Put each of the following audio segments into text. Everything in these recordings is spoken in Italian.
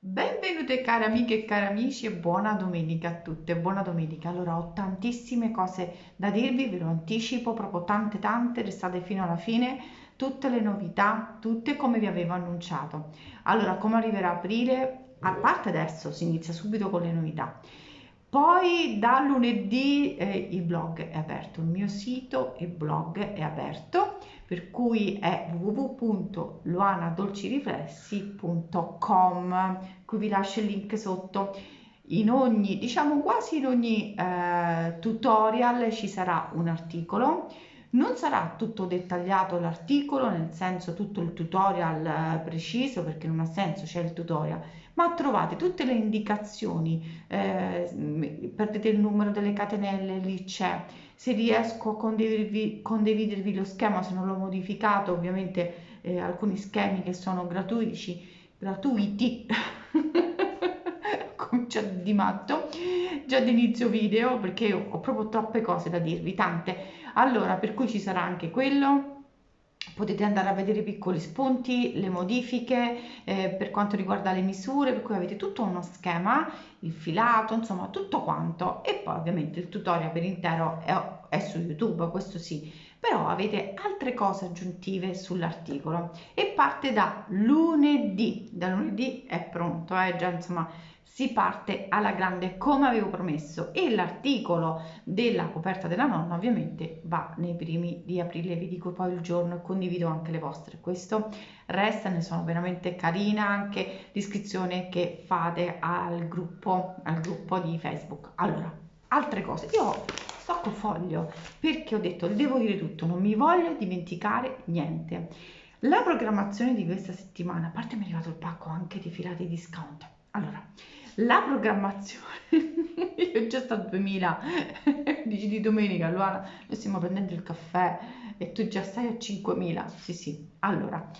Benvenute cari amiche e cari amici e buona domenica a tutte, buona domenica. Allora ho tantissime cose da dirvi, ve lo anticipo, proprio tante, restate fino alla fine, tutte le novità, tutte come vi avevo annunciato. Allora, come arriverà aprile? A parte adesso si inizia subito con le novità. Poi da lunedì il blog è aperto, il mio sito e blog è aperto, per cui è www.luanadolciriflessi.com. Qui vi lascio il link sotto. In ogni, diciamo quasi in ogni tutorial ci sarà un articolo. Non sarà tutto dettagliato l'articolo, nel senso tutto il tutorial preciso, perché non ha senso, c'è il tutorial, ma trovate tutte le indicazioni, perdete il numero delle catenelle, lì c'è. Se riesco a condividervi lo schema, se non l'ho modificato, ovviamente alcuni schemi che sono gratuiti, comincia di matto, già di inizio video, perché io ho proprio troppe cose da dirvi, tante. Allora, per cui ci sarà anche quello. Potete andare a vedere i piccoli spunti, le modifiche per quanto riguarda le misure, per cui avete tutto uno schema, il filato, insomma tutto quanto. E poi ovviamente il tutorial per intero è su YouTube, questo sì, però avete altre cose aggiuntive sull'articolo e parte da lunedì è pronto, già insomma si parte alla grande come avevo promesso, e l'articolo della coperta della nonna ovviamente va nei primi di aprile. Vi dico poi il giorno e condivido anche le vostre. Questo resta, ne sono veramente carina anche l'iscrizione che fate al gruppo di Facebook. Allora, altre cose, io stocco foglio perché ho detto devo dire tutto, non mi voglio dimenticare niente. La programmazione di questa settimana, a parte mi è arrivato il pacco anche di filati discount. Allora, la programmazione, io già sto a 2000, dici di domenica, Luana, noi stiamo prendendo il caffè e tu già stai a 5000. Sì, sì. Allora,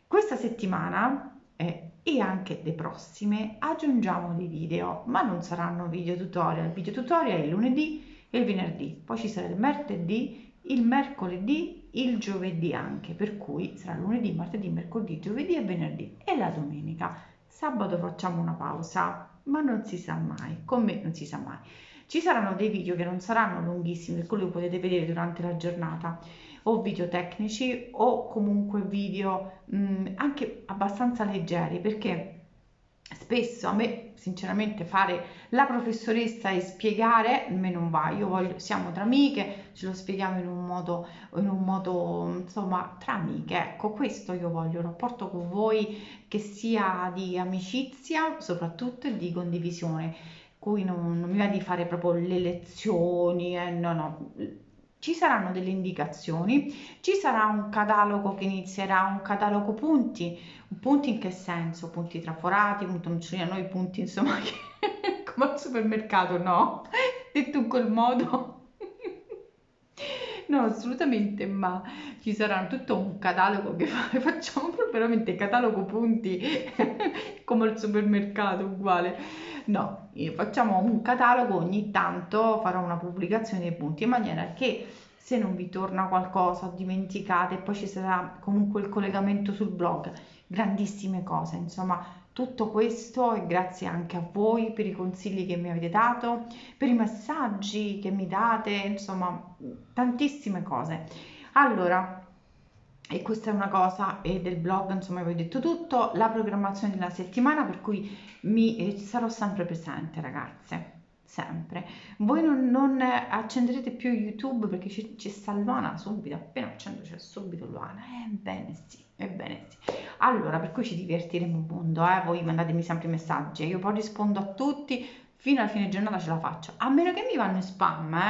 questa settimana e anche le prossime aggiungiamo dei video, ma non saranno video tutorial. Video tutorial il lunedì e il venerdì, poi ci sarà il martedì, il mercoledì, il giovedì anche, per cui sarà lunedì, martedì, mercoledì, giovedì e venerdì, e la domenica. Sabato facciamo una pausa, ma non si sa mai, con me non si sa mai. Ci saranno dei video che non saranno lunghissimi, quelli che potete vedere durante la giornata, o video tecnici o comunque video anche abbastanza leggeri, perché spesso a me sinceramente fare la professoressa e spiegare a me non va. Io voglio, siamo tra amiche, ce lo spieghiamo in un modo insomma tra amiche, ecco, questo io voglio, un rapporto con voi che sia di amicizia soprattutto e di condivisione, cui non mi va di fare proprio le lezioni, no, no. Ci saranno delle indicazioni, ci sarà un catalogo che inizierà, un catalogo punti. Punti in che senso? Punti traforati, punto noccioline, noi punti insomma che, come al supermercato, no? Detto in quel modo. No, assolutamente, ma ci sarà tutto un catalogo che facciamo proprio veramente catalogo punti come al supermercato, uguale. No, facciamo un catalogo, ogni tanto farò una pubblicazione dei punti in maniera che se non vi torna qualcosa o dimenticate, poi ci sarà comunque il collegamento sul blog, grandissime cose, insomma, tutto questo e grazie anche a voi per i consigli che mi avete dato, per i messaggi che mi date, insomma, tantissime cose. Allora, e questa è una cosa, e del blog, insomma, vi ho detto tutto, la programmazione della settimana, per cui sarò sempre presente, ragazze. Sempre. Voi non accenderete più YouTube perché ci sta Luana subito, appena accendo c'è subito Luana. Ebbene sì, ebbene sì. Allora, per cui ci divertiremo un mondo, voi mandatemi sempre i messaggi, io poi rispondo a tutti, fino alla fine giornata ce la faccio, a meno che mi vanno in spam,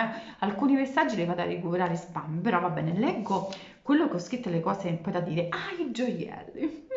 alcuni messaggi li vado a recuperare in spam, però va bene, leggo quello che ho scritto, le cose poi da dire, i gioielli.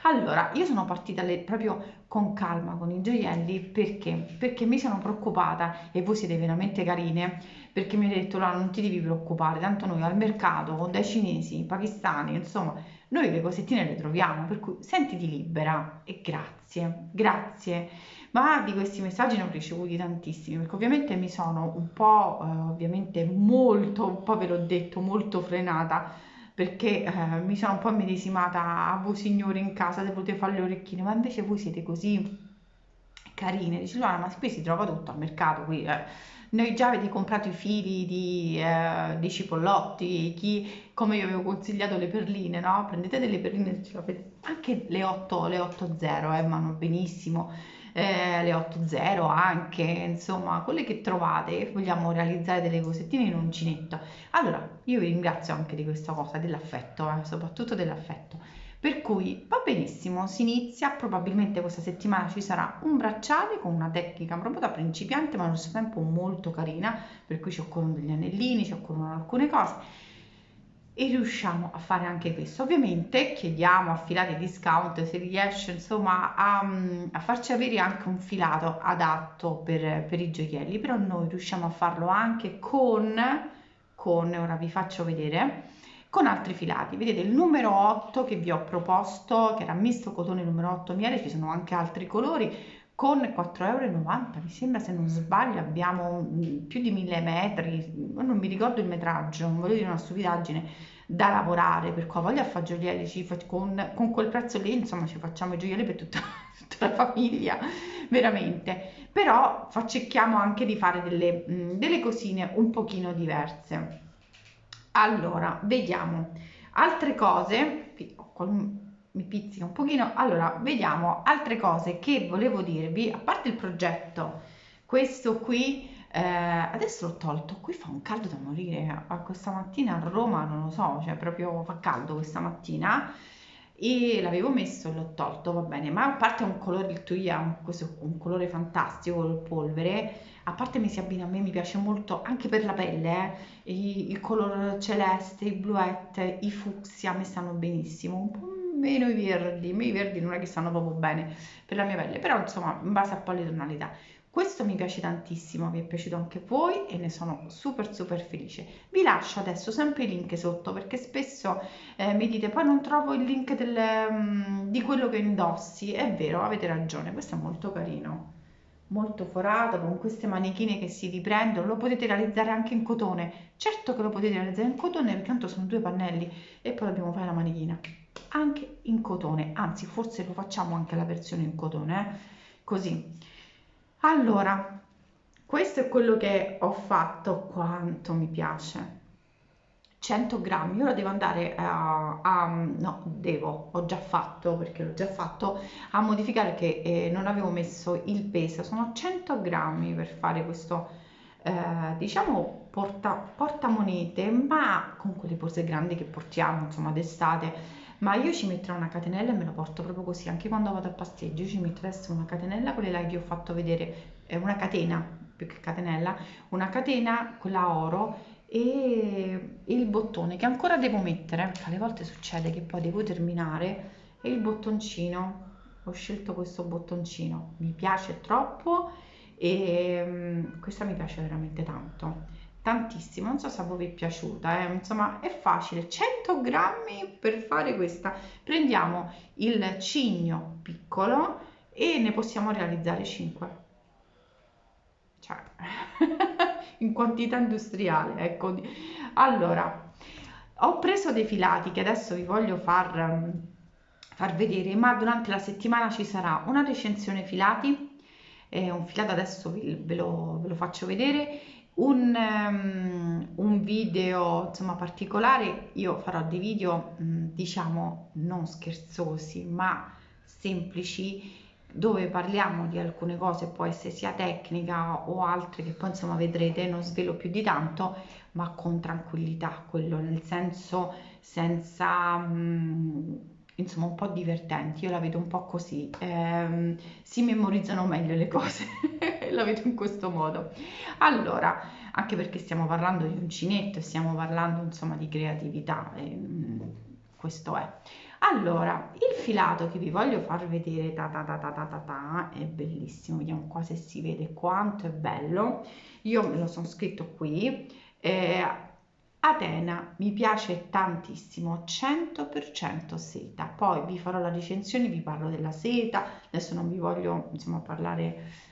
Allora, io sono partita proprio con calma con i gioielli perché mi sono preoccupata, e voi siete veramente carine, perché mi avete detto, là, non ti devi preoccupare, tanto noi al mercato, dai cinesi, pakistani, insomma, noi le cosettine le troviamo, per cui sentiti libera e grazie, grazie. Ma di questi messaggi ne ho ricevuti tantissimi, perché ovviamente mi sono un po', ovviamente molto, un po' ve l'ho detto, molto frenata perché mi sono un po' immedesimata a voi signori in casa, se volete fare le orecchine, ma invece voi siete così carine. Dici, Luana, ma qui si trova tutto al mercato, qui, noi già avete comprato i fili di cipollotti, chi, come io avevo consigliato le perline, no? Prendete delle perline, se ce l'avete, anche le 8.0, vanno benissimo, le 8.0 anche, insomma, quelle che trovate, vogliamo realizzare delle cosettine in uncinetto. Allora, io vi ringrazio anche di questa cosa, dell'affetto, soprattutto dell'affetto. Per cui va benissimo, si inizia, probabilmente questa settimana ci sarà un bracciale con una tecnica proprio da principiante ma allo stesso tempo molto carina, per cui ci occorrono degli anellini, ci occorrono alcune cose e riusciamo a fare anche questo. Ovviamente chiediamo a Filati Discount se riesce insomma a farci avere anche un filato adatto per i gioielli, però noi riusciamo a farlo anche con ora vi faccio vedere, con altri filati. Vedete il numero 8 che vi ho proposto, che era misto cotone numero 8 miele, ci sono anche altri colori, con 4,90 euro, mi sembra, se non sbaglio, abbiamo più di 1000 metri, non mi ricordo il metraggio, non voglio dire una stupidaggine, da lavorare, per cui voglio a fare gioielli, con quel prezzo lì, insomma, ci facciamo i gioielli per tutta, tutta la famiglia, veramente. Però cerchiamo anche di fare delle cosine un pochino diverse. Allora, vediamo altre cose, mi pizzica un pochino, allora, vediamo altre cose che volevo dirvi, a parte il progetto, questo qui, adesso l'ho tolto, qui fa un caldo da morire, questa mattina a Roma, non lo so, cioè proprio fa caldo questa mattina, e l'avevo messo e l'ho tolto, va bene, ma a parte un colore, il Tuya, questo è un colore fantastico, il polvere, a parte mi si abbina, a me mi piace molto, anche per la pelle, il color celeste, i bluette, i fucsia, mi stanno benissimo, un po' meno i verdi non è che stanno proprio bene per la mia pelle, però insomma in base a poi le tonalità. Questo mi piace tantissimo, mi è piaciuto anche a voi e ne sono super super felice. Vi lascio adesso sempre i link sotto perché spesso mi dite poi non trovo il link di quello che indossi. È vero, avete ragione, questo è molto carino, molto forato con queste manichine che si riprendono. Lo potete realizzare anche in cotone, certo che lo potete realizzare in cotone perché tanto sono due pannelli e poi dobbiamo fare la manichina anche in cotone, anzi forse lo facciamo anche la versione in cotone, così. Allora, questo è quello che ho fatto, quanto mi piace. 100 grammi, ora devo andare no, ho già fatto, perché l'ho già fatto, a modificare perché non avevo messo il peso, sono 100 grammi per fare questo, diciamo, portamonete, ma con quelle borse grandi che portiamo, insomma, d'estate, ma io ci metterò una catenella e me lo porto proprio così, anche quando vado al passeggio, io ci metto adesso una catenella, quelle là che vi ho fatto vedere, una catena, più che catenella, una catena, quella a oro, e il bottone che ancora devo mettere, alle volte succede che poi devo terminare, e il bottoncino, ho scelto questo bottoncino, mi piace troppo e questa mi piace veramente tanto, tantissimo, non so se a voi vi è piaciuta, insomma è facile, 100 grammi per fare questa, prendiamo il cigno piccolo e ne possiamo realizzare 5, cioè in quantità industriale, ecco. Allora, ho preso dei filati che adesso vi voglio far vedere, ma durante la settimana ci sarà una recensione filati, un filato adesso ve lo faccio vedere, un video insomma particolare, io farò dei video diciamo non scherzosi ma semplici, dove parliamo di alcune cose, può essere sia tecnica o altre che poi insomma vedrete, non svelo più di tanto, ma con tranquillità, quello nel senso senza insomma un po' divertenti, io la vedo un po' così, si memorizzano meglio le cose, la vedo in questo modo. Allora, anche perché stiamo parlando di uncinetto e stiamo parlando insomma di creatività, questo è. Allora, il filato che vi voglio far vedere è bellissimo, vediamo qua se si vede quanto è bello. Io me lo sono scritto qui. Atena mi piace tantissimo, 100% seta. Poi vi farò la recensione, vi parlo della seta. Adesso non vi voglio insomma parlare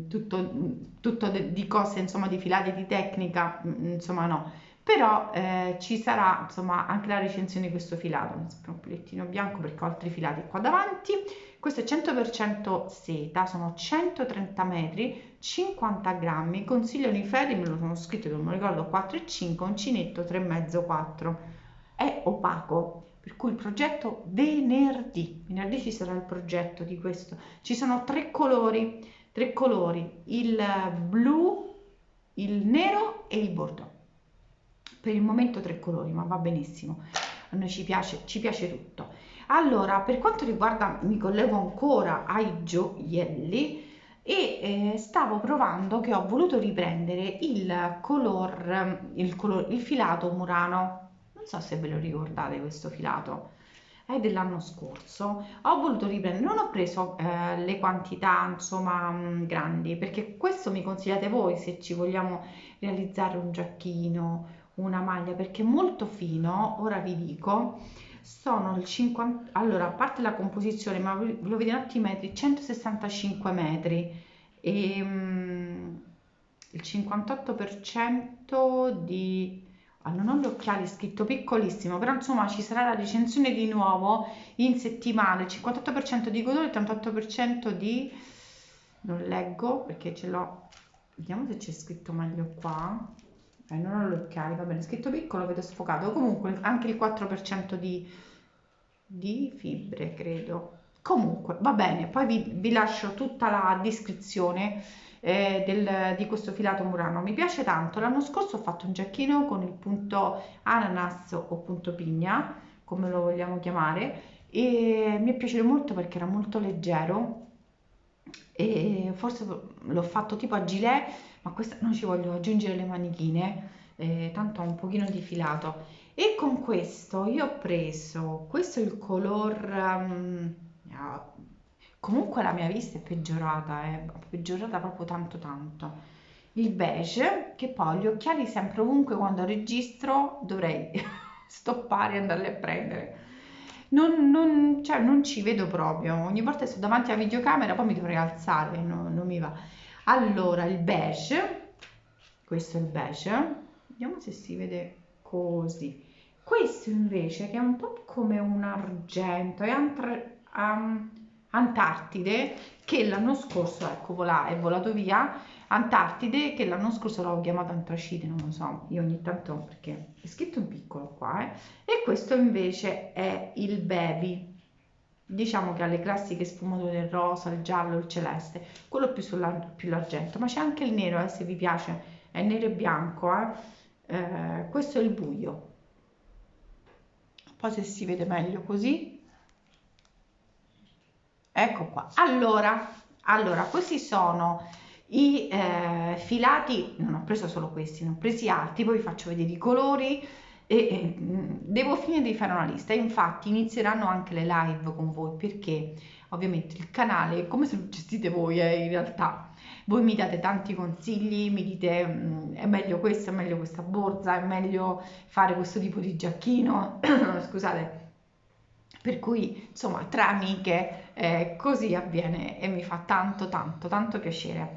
tutto di cose insomma di filati di tecnica, insomma no. però ci sarà insomma anche la recensione di questo filato. Mi serve un pellettino bianco perché ho altri filati qua davanti. Questo è 100% seta, sono 130 metri, 50 grammi, consigliano i ferri, me lo sono scritto, non mi ricordo, 4,5, uncinetto 3,5, 4. È opaco, per cui il progetto venerdì ci sarà il progetto di questo. Ci sono tre colori, il blu, il nero e il bordeaux. Per il momento tre colori, ma va benissimo, a noi ci piace tutto. Allora, per quanto riguarda, mi collego ancora ai gioielli e stavo provando, che ho voluto riprendere il filato Murano. Non so se ve lo ricordate questo filato, è dell'anno scorso. Ho voluto riprendere, non ho preso le quantità insomma grandi, perché questo mi consigliate voi se ci vogliamo realizzare un giacchino, una maglia, perché è molto fino. Ora vi dico, sono il 50, allora a parte la composizione, ma ve lo vedete un attimo, metri, 165 metri e il 58% di non ho gli occhiali, scritto piccolissimo, però insomma ci sarà la recensione di nuovo in settimana, il 58% di cotone, il 38% di, non leggo perché ce l'ho, vediamo se c'è scritto meglio qua, non ho gli occhiali, va bene, scritto piccolo, vedo sfocato, comunque anche il 4% di fibre, credo. Comunque, va bene, poi vi lascio tutta la descrizione di questo filato Murano. Mi piace tanto. L'anno scorso ho fatto un giacchino con il punto ananas o punto pigna, come lo vogliamo chiamare, e mi è piaciuto molto perché era molto leggero e forse l'ho fatto tipo a gilet, ma questa non ci voglio aggiungere le manichine, tanto ho un pochino di filato. E con questo io ho preso, questo è il color, ah, comunque la mia vista è peggiorata proprio tanto tanto. Il beige, che poi gli occhiali sempre ovunque quando registro dovrei stoppare e andarli a prendere. Cioè, non ci vedo proprio, ogni volta che sto davanti alla videocamera poi mi dovrei alzare, non mi va. Allora, il beige, questo è il beige, vediamo se si vede così. Questo invece che è un po' come un argento, è Antartide, che l'anno scorso, ecco, è volato via, Antartide, che l'anno scorso l'avevo chiamato Antracite, non lo so, io ogni tanto, perché è scritto in piccolo qua, e questo invece è il baby. Diciamo che ha le classiche sfumature del rosa, il giallo, il celeste, quello più l'argento, ma c'è anche il nero, se vi piace, è nero e bianco, questo è il buio. Poi se si vede meglio così, ecco qua. Allora, questi sono i filati, non ho preso solo questi, ne ho presi altri, poi vi faccio vedere i colori devo finire di fare una lista. Infatti inizieranno anche le live con voi, perché ovviamente il canale è come se lo gestite voi, in realtà voi mi date tanti consigli, mi dite è meglio questo, è meglio questa borsa, è meglio fare questo tipo di giacchino scusate, per cui insomma tra amiche così avviene e mi fa tanto tanto tanto piacere.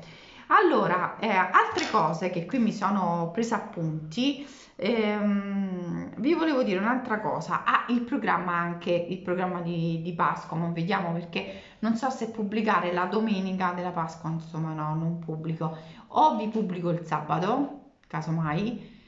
Allora, altre cose che qui mi sono presa appunti, vi volevo dire un'altra cosa. Il programma, anche il programma di Pasqua, ma vediamo, perché non so se pubblicare la domenica della Pasqua, insomma no, non pubblico, o vi pubblico il sabato, casomai,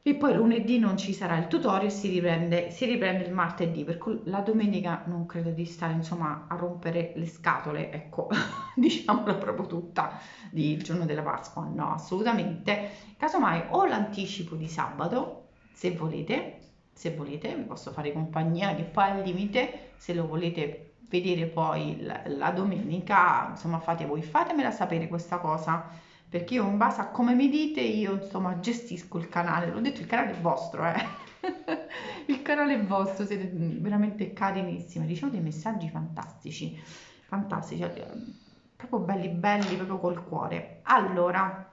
e poi lunedì non ci sarà il tutorial, si riprende il martedì, per cui la domenica non credo di stare insomma a rompere le scatole, ecco, diciamola proprio tutta di giorno della Pasqua, no, assolutamente. Casomai o l'anticipo di sabato, se volete, vi posso fare compagnia, che poi al limite, se lo volete vedere poi la domenica, insomma fate voi, fatemela sapere questa cosa, perché io in base a come mi dite, io insomma gestisco il canale, l'ho detto, il canale è vostro, il canale è vostro, siete veramente carinissimi, ricevo dei messaggi fantastici, fantastici, proprio belli belli, proprio col cuore. Allora,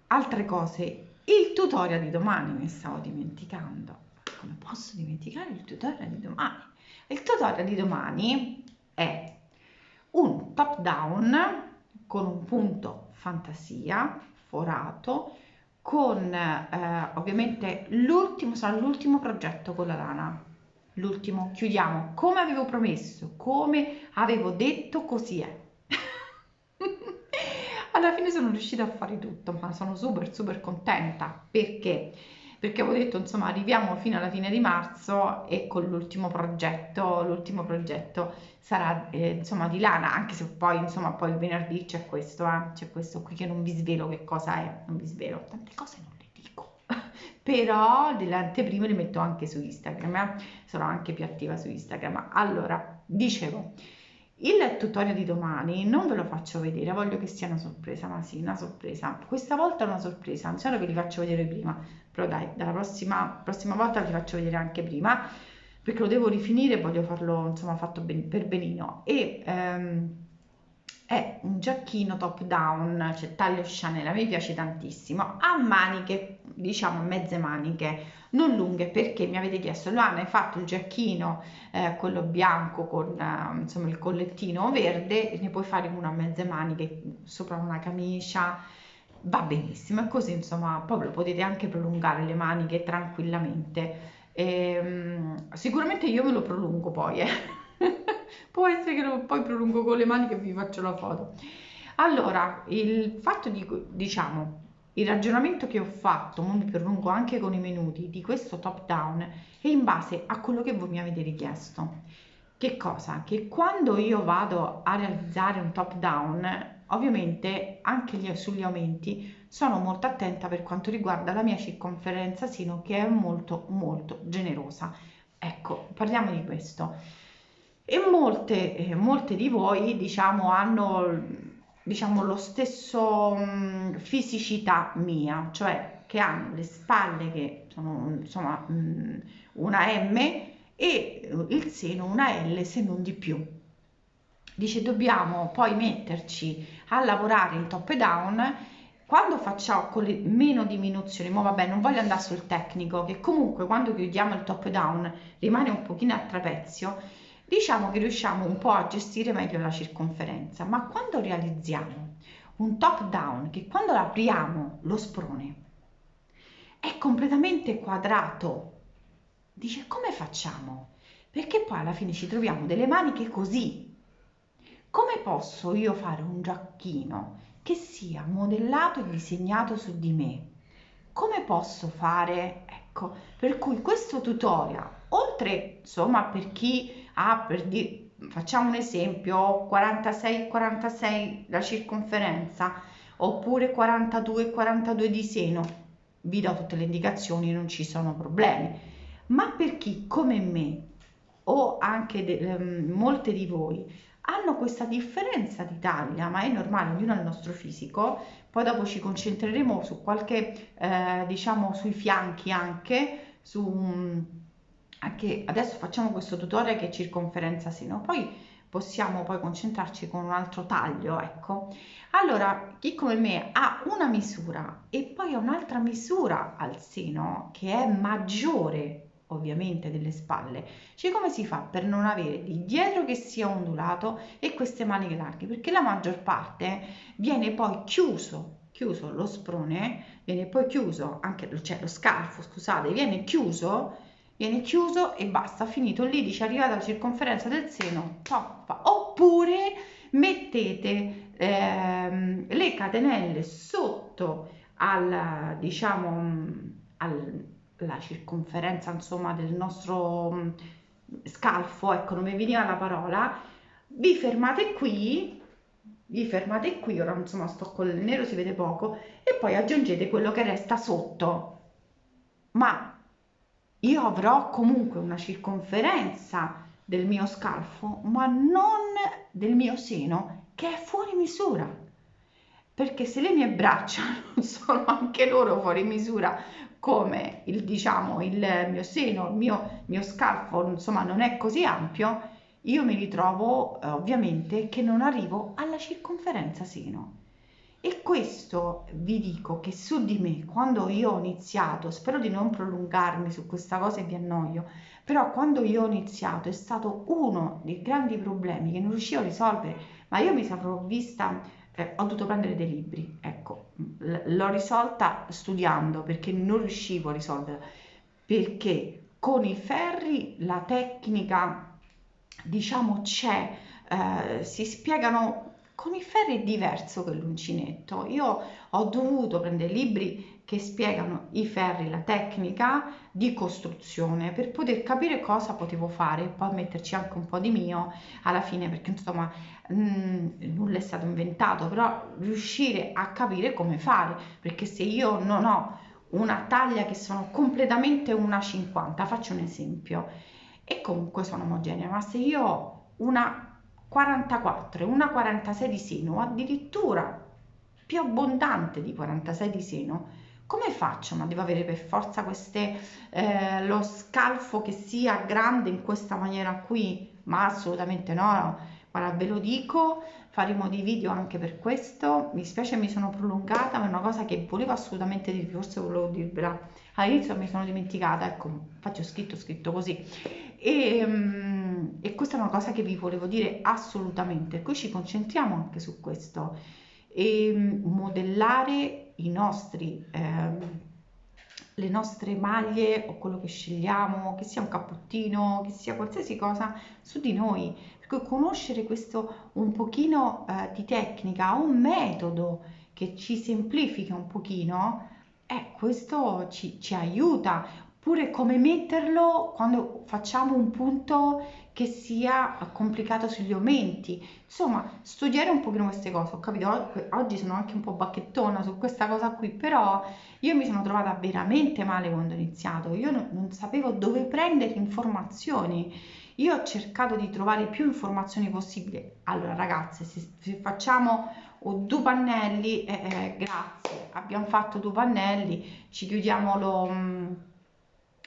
altre cose, il tutorial di domani mi stavo dimenticando, come posso dimenticare il tutorial di domani? Il tutorial di domani è un top down con un punto fantasia forato con ovviamente sarà l'ultimo progetto con la lana, l'ultimo, chiudiamo, come avevo promesso, come avevo detto, così è. Alla fine sono riuscita a fare tutto, ma sono super contenta perché avevo detto insomma arriviamo fino alla fine di marzo e con l'ultimo progetto sarà insomma di lana, anche se poi insomma poi il venerdì c'è questo qui che non vi svelo che cosa è, non vi svelo, tante cose non le dico, però delle anteprime le metto anche su Instagram, sono anche più attiva su Instagram. Allora, dicevo, il tutorial di domani non ve lo faccio vedere, voglio che sia una sorpresa, ma sì, una sorpresa. Questa volta è una sorpresa, non ve li faccio vedere prima, però dai, dalla prossima volta ve li faccio vedere anche prima, perché lo devo rifinire e voglio farlo, insomma, fatto per benino. E è un giacchino top down, cioè taglio Chanel, a me piace tantissimo, a maniche, diciamo mezze maniche, non lunghe, perché mi avete chiesto, Luana, hai fatto il giacchino, quello bianco con insomma il collettino verde, ne puoi fare una a mezze maniche sopra una camicia, va benissimo, e così insomma poi lo potete anche prolungare le maniche tranquillamente. Sicuramente io me lo prolungo poi, può essere che poi prolungo con le mani che vi faccio la foto. Allora, il fatto di, diciamo, il ragionamento che ho fatto, mo mi prolungo anche con i minuti di questo top down, è in base a quello che voi mi avete richiesto. Che cosa? Che quando io vado a realizzare un top down, ovviamente anche sugli aumenti sono molto attenta per quanto riguarda la mia circonferenza seno, che è molto generosa. Ecco, parliamo di questo. E molte di voi, diciamo, hanno, diciamo, lo stesso fisicità mia, cioè che hanno le spalle che sono, insomma, una M e il seno una L, se non di più. Dice, dobbiamo poi metterci a lavorare in top e down quando facciamo con le meno diminuzioni. Ma vabbè, non voglio andare sul tecnico, che comunque quando chiudiamo il top e down rimane un pochino a trapezio, diciamo che riusciamo un po' a gestire meglio la circonferenza. Ma quando realizziamo un top down, che quando apriamo lo sprone è completamente quadrato, dice, come facciamo? Perché poi alla fine ci troviamo delle maniche così. Come posso io fare un giacchino che sia modellato e disegnato su di me? Come posso fare? Ecco, per cui questo tutorial, oltre insomma per chi ha, facciamo un esempio, 46 la circonferenza, oppure 42 di seno, vi do tutte le indicazioni, non ci sono problemi. Ma per chi come me o anche molte di voi hanno questa differenza di taglia, ma è normale, ognuno ha il nostro fisico, poi dopo ci concentreremo su qualche, diciamo, sui fianchi anche, anche adesso facciamo questo tutorial che è circonferenza seno, poi possiamo poi concentrarci con un altro taglio, ecco. Allora, chi come me ha una misura e poi ha un'altra misura al seno che è maggiore ovviamente delle spalle, cioè come si fa per non avere di dietro che sia ondulato e queste maniche larghe? Perché la maggior parte viene poi chiuso lo sprone, viene poi chiuso anche, cioè lo scalfo, scusate, viene chiuso e basta, finito lì, dice arrivata la circonferenza del seno, toppa. Oppure mettete le catenelle sotto al, diciamo, alla circonferenza insomma del nostro scalfo, ecco, non mi veniva la parola, vi fermate qui, ora insomma sto col nero, si vede poco, e poi aggiungete quello che resta sotto. Ma io avrò comunque una circonferenza del mio scalfo, ma non del mio seno, che è fuori misura. Perché se le mie braccia non sono anche loro fuori misura, come diciamo, il mio seno, il mio scalfo, insomma, non è così ampio, io mi ritrovo ovviamente che non arrivo alla circonferenza seno. E questo vi dico che su di me, quando io ho iniziato, spero di non prolungarmi su questa cosa e vi annoio, però quando io ho iniziato è stato uno dei grandi problemi che non riuscivo a risolvere, ma io mi sarò vista, ho dovuto prendere dei libri, ecco, l'ho risolta studiando perché non riuscivo a risolverla, perché con i ferri la tecnica, diciamo, c'è, si spiegano. Con i ferri è diverso che l'uncinetto. Io ho dovuto prendere libri che spiegano i ferri, la tecnica di costruzione per poter capire cosa potevo fare e poi metterci anche un po' di mio alla fine, perché insomma nulla è stato inventato, però riuscire a capire come fare, perché se io non ho una taglia che sono completamente 1,50, faccio un esempio, e comunque sono omogenea, ma se io ho una 44 e una 46 di seno, o addirittura più abbondante di 46 di seno, come faccio? Ma devo avere per forza lo scalfo che sia grande in questa maniera qui? Ma assolutamente no. Guarda, ve lo dico, faremo dei video anche per questo. Mi spiace, mi sono prolungata, ma è una cosa che volevo assolutamente dirvi, forse volevo dirvela all'inizio, mi sono dimenticata. Ecco, infatti ho scritto così. E questa è una cosa che vi volevo dire assolutamente. Qui ci concentriamo anche su questo e modellare le nostre maglie o quello che scegliamo, che sia un cappottino, che sia qualsiasi cosa, su di noi. Perché conoscere questo un pochino di tecnica, un metodo che ci semplifica un pochino, questo ci aiuta. Oppure come metterlo quando facciamo un punto che sia complicato sugli aumenti. Insomma, studiare un pochino queste cose. Ho capito, oggi sono anche un po' bacchettona su questa cosa qui, però io mi sono trovata veramente male quando ho iniziato. Io non sapevo dove prendere informazioni. Io ho cercato di trovare più informazioni possibili. Allora, ragazze, se facciamo due pannelli, grazie, abbiamo fatto due pannelli, ci chiudiamo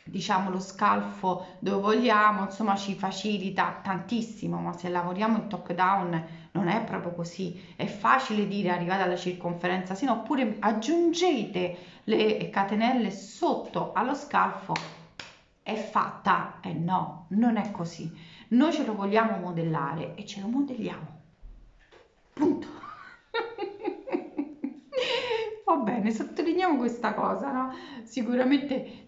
diciamo lo scalfo dove vogliamo, insomma ci facilita tantissimo, ma se lavoriamo in top down non è proprio così. È facile dire arrivate alla circonferenza seno, oppure aggiungete le catenelle sotto allo scalfo, è fatta. No, non è così. Noi ce lo vogliamo modellare e ce lo modelliamo. Punto. Va bene, sottolineiamo questa cosa, no? Sicuramente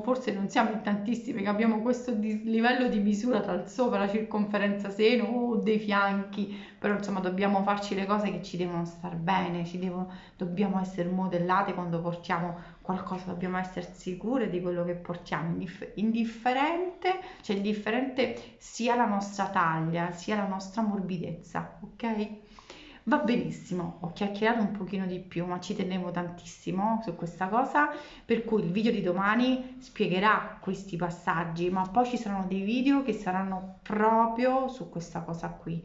forse non siamo in tantissime che abbiamo questo livello di misura tra il sopra, la circonferenza seno o dei fianchi, però insomma dobbiamo farci le cose che ci devono star bene, dobbiamo essere modellate quando portiamo qualcosa, dobbiamo essere sicure di quello che portiamo, indifferente sia la nostra taglia, sia la nostra morbidezza, ok? Va benissimo, ho chiacchierato un pochino di più, ma ci tenevo tantissimo su questa cosa, per cui il video di domani spiegherà questi passaggi, ma poi ci saranno dei video che saranno proprio su questa cosa qui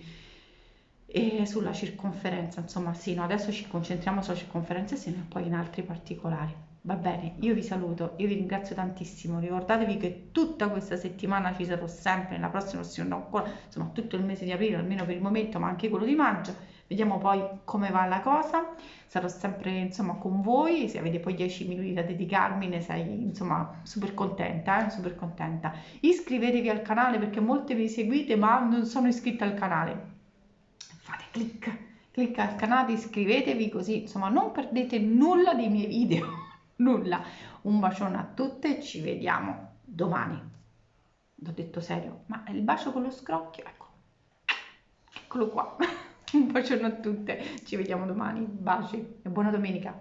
e sulla circonferenza, insomma, sì, no, adesso ci concentriamo sulla circonferenza seno e poi in altri particolari. Va bene, io vi saluto, io vi ringrazio tantissimo, ricordatevi che tutta questa settimana ci sarò sempre, nella prossima settimana ancora, insomma tutto il mese di aprile, almeno per il momento, ma anche quello di maggio, vediamo poi come va la cosa, sarò sempre insomma con voi, se avete poi 10 minuti da dedicarmi ne sarei insomma super contenta, super contenta. Iscrivetevi al canale perché molte vi seguite ma non sono iscritte al canale, fate clic al canale, iscrivetevi così insomma non perdete nulla dei miei video. Nulla, un bacione a tutte, ci vediamo domani. L'ho detto serio, ma il bacio con lo scrocchio, ecco, eccolo qua. Un bacione a tutte, ci vediamo domani, baci e buona domenica.